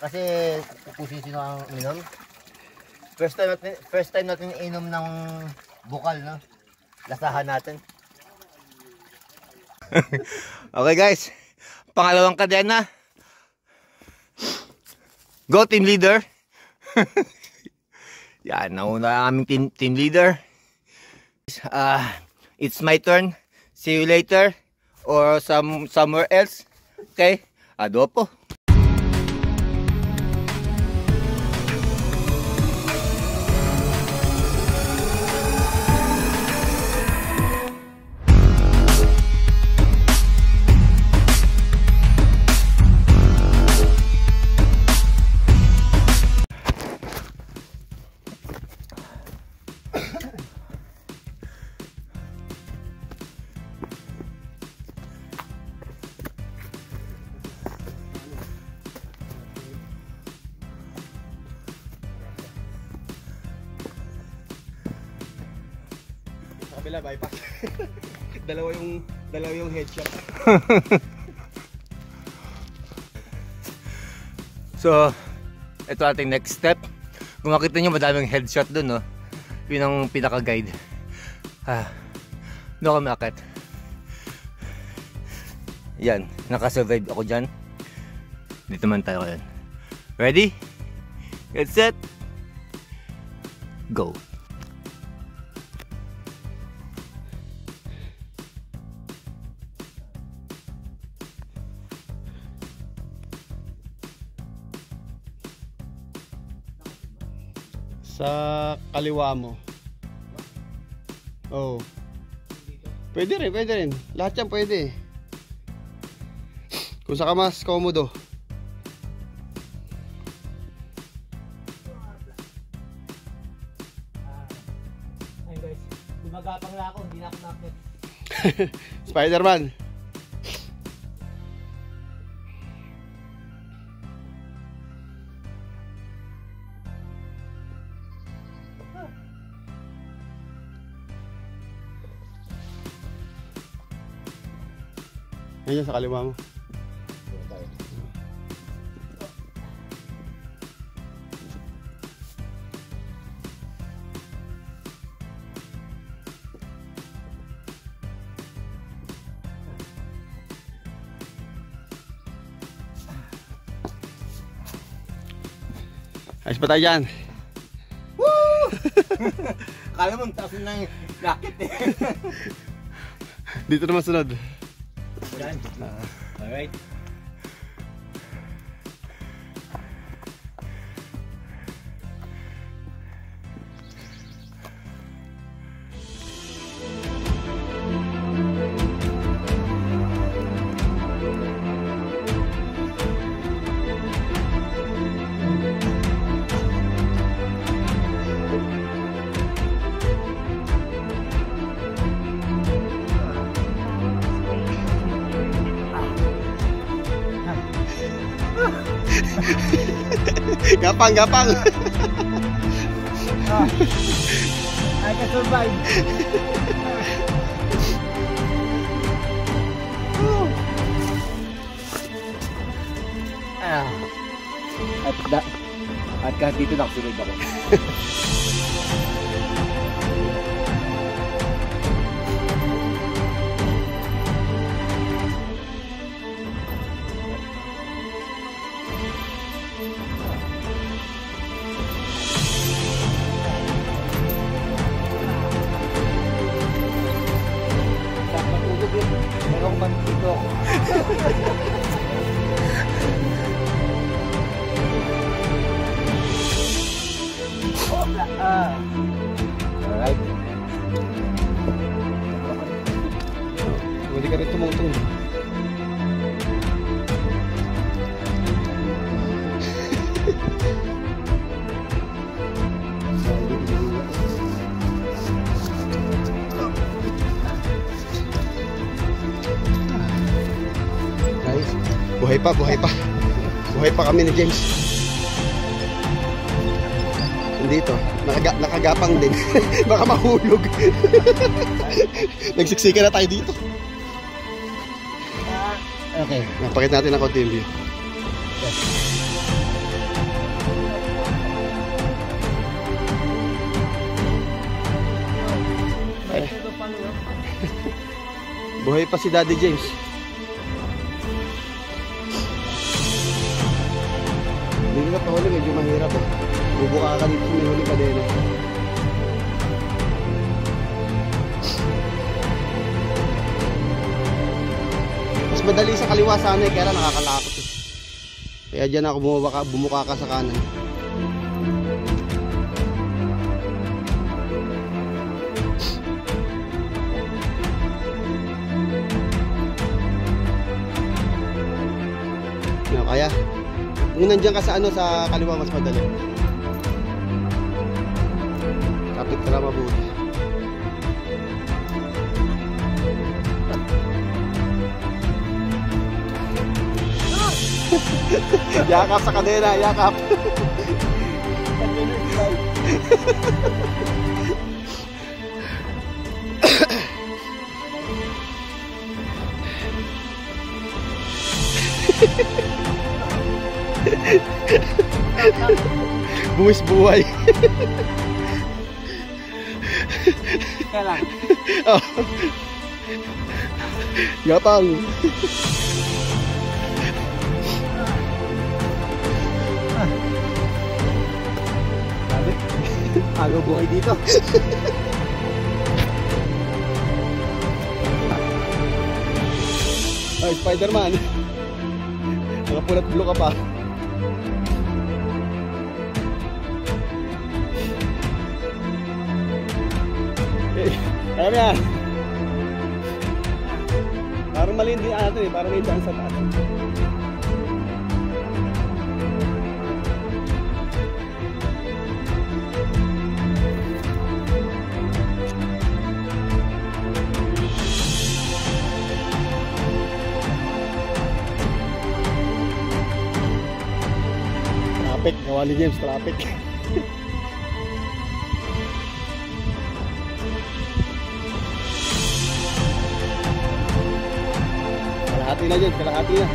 Kasi kung sino ang minom. First time natin inom ng bukal, no? Lasahan natin. Okay guys, pangalawang kadena. Go team leader. Yan, nauna ang aming team leader. It's my turn. See you later or somewhere else. Okay? Adopo. Kabila bypass. dalawa yung headshot. So, ito ating next step. Kung makita nyo madaming headshot dun, no? Yun ang pinaka-guide. No kami akit. Yan, nakasurvive ako dyan. Dito man tayo ngayon. Ready? Get set. Go. Sa kaliwa mo. Oh. Pwede rin. Lahat yan pwede. Kung saka mas komodo. Ayun guys, gumagapang na ako, hindi na ako nakit. Spider-Man. Ayan sa kaliwa mo. Ayos pa tayo dyan. Woo! Kala mo, taas ng nakit eh. Dito naman sunod. Yan. Alright. Gapang. I can survive. At kahit dito nakasunod ako. Merong bandito. Alright. Pwede ka rin tumutong. Buhay pa kami ni James. Dito, nakagapang din. Baka mahulog. Nagsiksika na tayo dito. Okay. Napakita natin ang konti yung view. Buhay pa si Daddy James. Hindi ka pa huli, medyo mahirap eh. Bubuka ka dito sa may huli kadena. Mas madali sa kaliwa sana eh, kaya lang nakakalakot eh. Kaya dyan ako bumuka ka sa kanan. No, kaya kung nandiyan ka sa ano sa kaliwa mas madali. Kapit ka lang mabuti. Yakap sa kadena, yakap. Buwis buhay. Kailan? Oh. Yatang. Sabi? Agaw buhay dito. Ay, Spider-Man. Nakapulat blue ka pa. Kaya mo yan. Parang mali din natin eh. Parang may daan sa taas. Traffic. Gawa ni James. Traffic. Kalahati na dyan, kalahati na.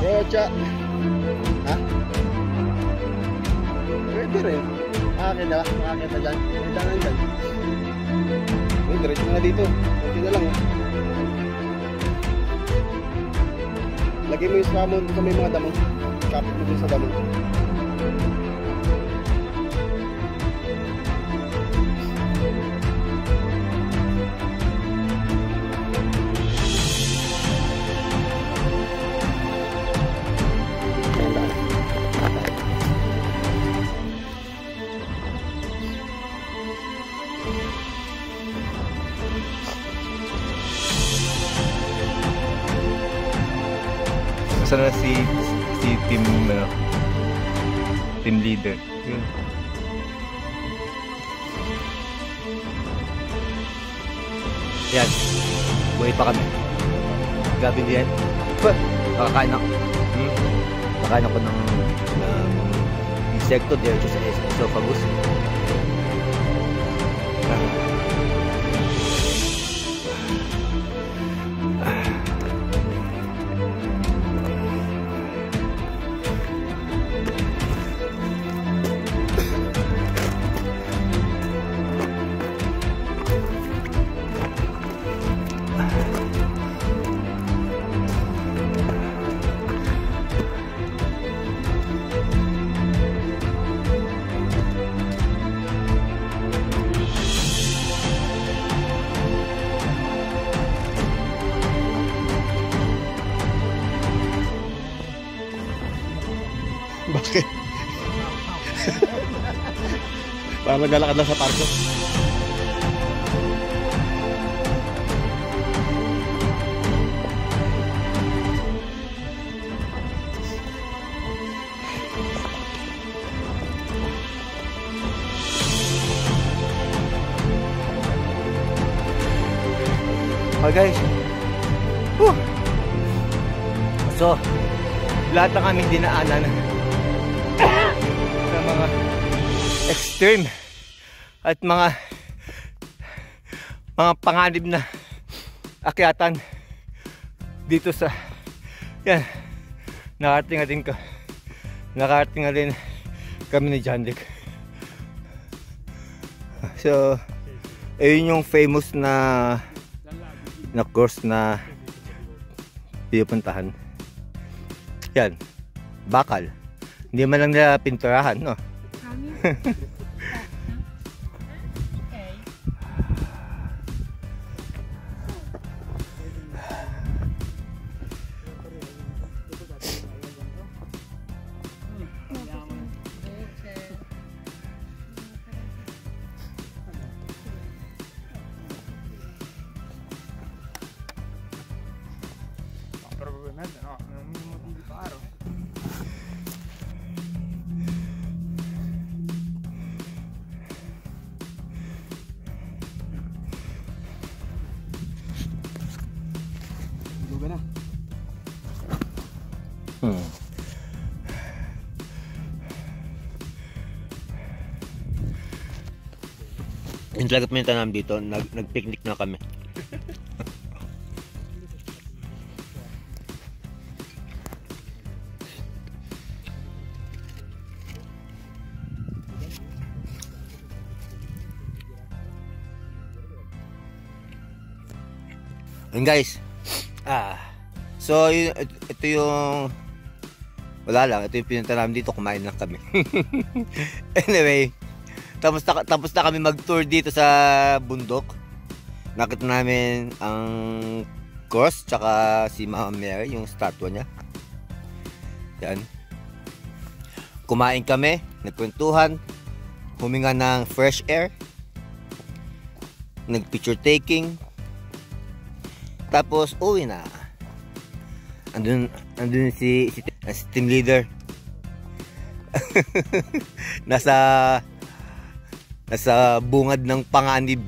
Rocha. Ha? Pwede rin. Makakita ba? Makakita dyan? May danan dyan. Uy, diretso na dito. Kunti na lang. Lagay mo yung swamo sa may mga damo. Kapit mo dun sa damo. Sana si team leader. Yun. Yan. Buhay pa kami. Gabi din yan. Nakakain ako. Nakakain ako ng insekto diretso sa esophagus. Bakit? Parang naglalakad lang sa parko. Okay guys. Whew. So, lahat ng aming dinaanan sa mga extreme at mga panganib na akyatan dito sa yan. Nakarating na din kami ni John Dick. So ayun yung famous na course na pinupuntahan. Yan, bakal. Hindi man lang nila pinturahan, no? Probabilmente no, non un minimo di riparo. Luga na. Yung talaga pinuntahan dito, nag-picnic na kami. And guys, so ito yung wala lang, ito yung pinunta namin dito, kumain lang kami. Anyway, tapos na kami mag-tour dito sa bundok. Nakita namin ang cross tsaka si Mama Mary, yung statwa niya. Yan. Kumain kami, nagkwentuhan, huminga ng fresh air, nag-picture taking. Tapos uwi na. Andun si team leader. nasa bungad ng panganib.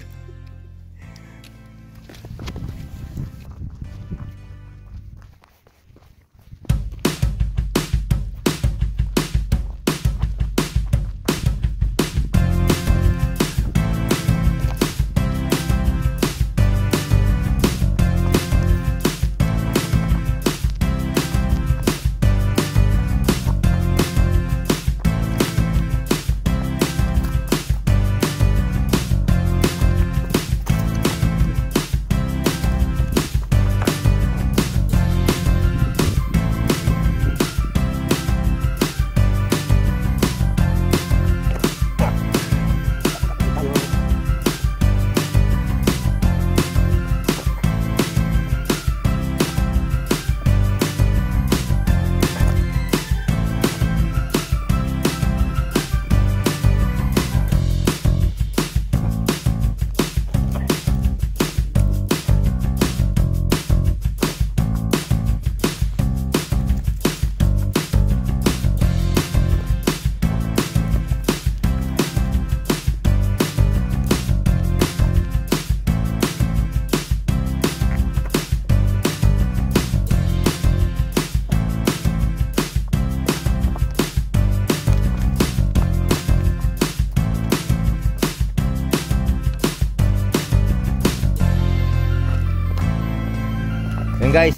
Guys,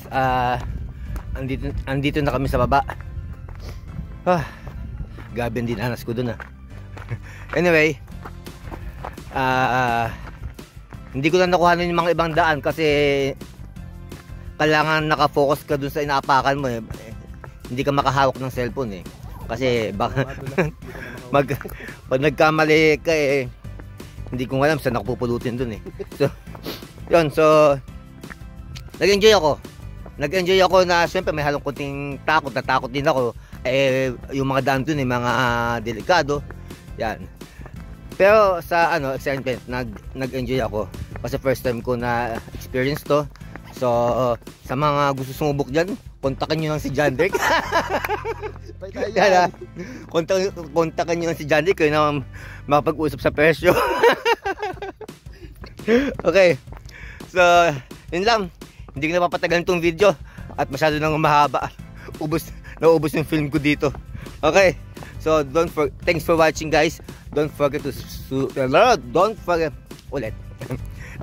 andito na kami sa baba. Gabi ang dinanas ko dun Anyway, hindi ko lang nakuhanan yung mga ibang daan kasi kailangan nakafocus ka dun sa inaapakan mo Hindi ka makahawak ng cellphone Kasi baka pag nagkamali ka hindi ko alam saan ako pupulutin dun So, yun, so nag-enjoy ako na siyempre may halong kunting natakot din ako yung mga daan dun mga delikado yan, pero sa excitement nag-enjoy ako kasi first time ko na experience to. So sa mga gusto sumubok dyan, kontakin nyo lang si John Dick. Kontakin nyo lang si John Dick kayo na makapag-usap sa presyo. Okay, so yun lang. Hindi ko na papatagal itong video at masyado nang mahaba. naubos yung film ko dito. Okay. So, thanks for watching, guys. Don't forget ulit.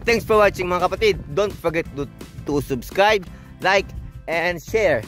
Thanks for watching, mga kapatid. Don't forget to subscribe, like, and share.